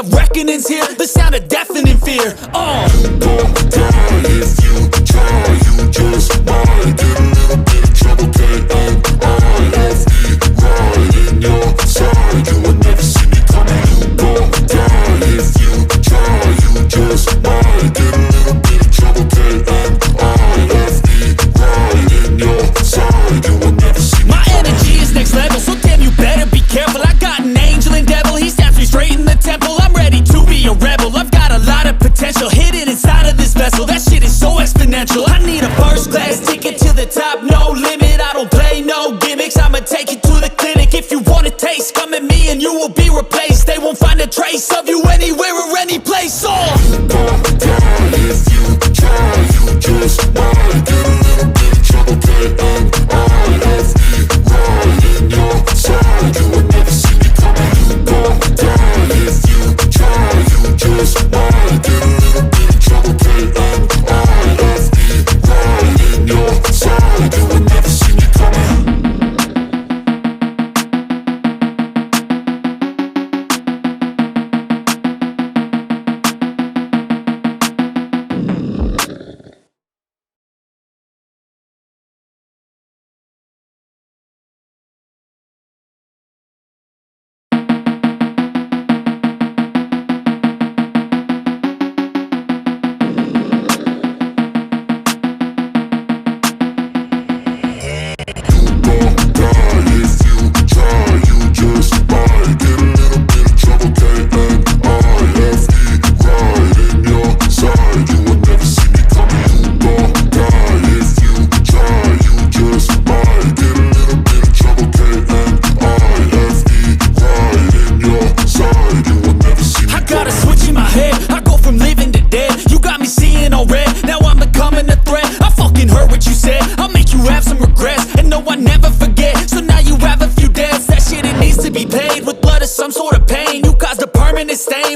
of reckoning's here, the sound of deafening fear. Don't die if you try, you just might get a little bit of trouble. K-N-I-F-E, right in your side, you will never see me coming. You won't die if you try, you just might get a little bit of trouble. K-N-I-F-E, right in your side, you will never see me My coming. energy is next level, so damn you better be careful. I got an angel and devil, he stabs me straight in the temple. I'm ready to be a rebel, I've got a lot of potential hidden inside of this vessel. That shit is so exponential. I need a first class ticket to the top, no limit. I don't play no gimmicks, I'ma take you to the clinic. If you want a taste, come at me and you will be replaced. They won't find a trace of you anywhere or any place. Don't die if you try, you just might get a little bit of trouble. K-N-I-F-E, right in your side, you will never see me coming. You won't die if you try, you just might get a little bit of trouble. K-N-I-F-E, right in your side, you will never see me coming.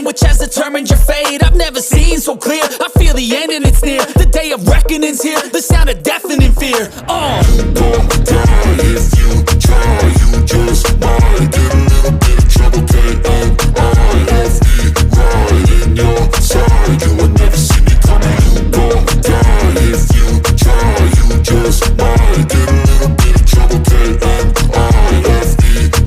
Which has determined your fate. I've never seen so clear, I feel the end and it's near. The day of reckoning's here, the sound of deafening fear. Don't die if you try, you just might get a little bit of trouble. K-N-I-F-E, right in your side, you will never see me coming. You won't die if you try, you just might get a little bit of trouble. K-N-I-F-E,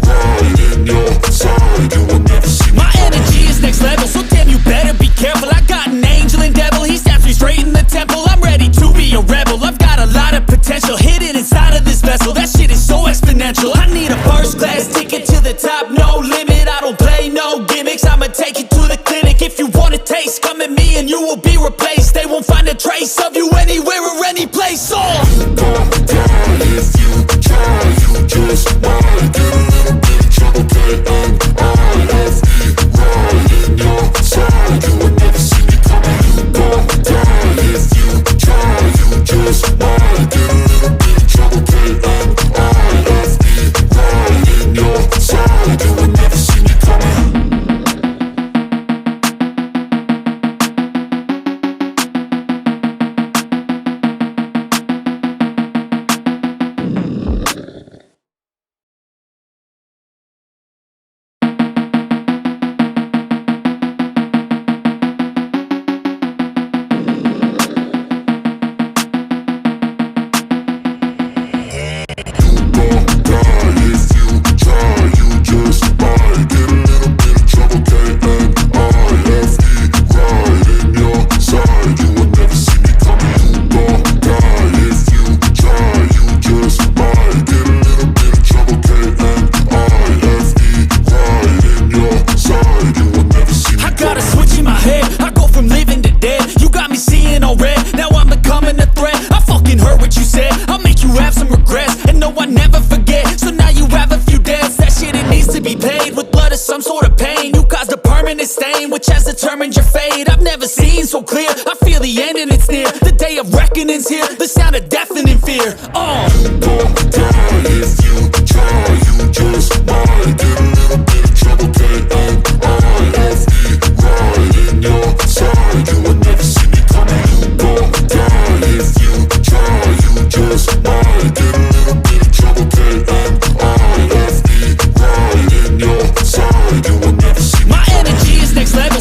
right in your side, you will never see me My energy is next level, so damn you better be careful. I got an angel and devil, he stabs me straight in the temple. I'm ready to be a rebel, I've got a lot of potential hidden inside of this vessel. That shit is so exponential. I need a first class ticket to the top, no limit. I don't play no gimmicks, I'ma take you to the clinic. If you want a taste, come at me and you will be replaced. They won't find a trace of you anywhere or any place. Don't die if you try, you just might get a little bit of trouble. K-N-I-F-E, right in your side, you will never see me coming. You won't die if you try, you just might get a little bit of trouble. K-N-I-F-E, right in your side, you will never see me coming. Which has determined your fate. I've never seen so clear, I feel the end and it's near. The day of reckoning's here, the sound of deafening fear. Don't die if you try, you just might get a little bit of trouble. K-N-I-F-E, right in your side, you will never see me coming. Don't die if you try, you just might get a little bit of trouble. K-N-I-F-E, right in your side, you will never see me coming. My energy is next level,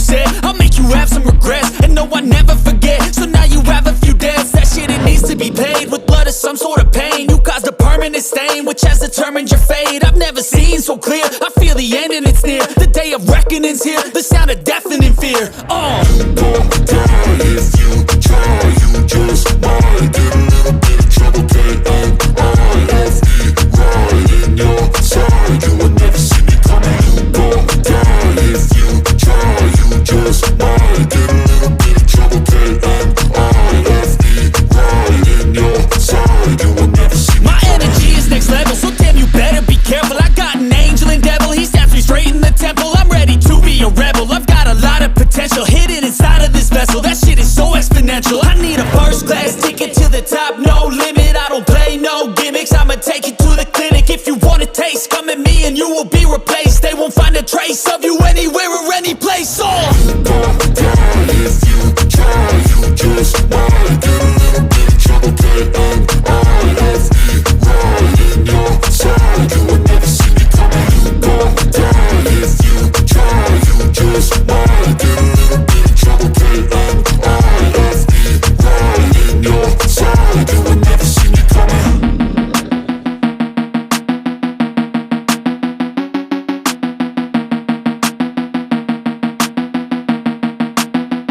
said I'll make you have some regrets, and no, I never forget. So now you have a few debts. That shit, it needs to be paid with blood or some sort of pain. You caused a permanent stain, which has determined your fate. I've never seen so clear. I feel the end and it's near. The day of reckoning's here. The sound of deafening fear. You gon' die if you try. You just might get a little bit of trouble. K-N-I-F-E, right in your side. You will never see me coming. You gon' die if you try. You just might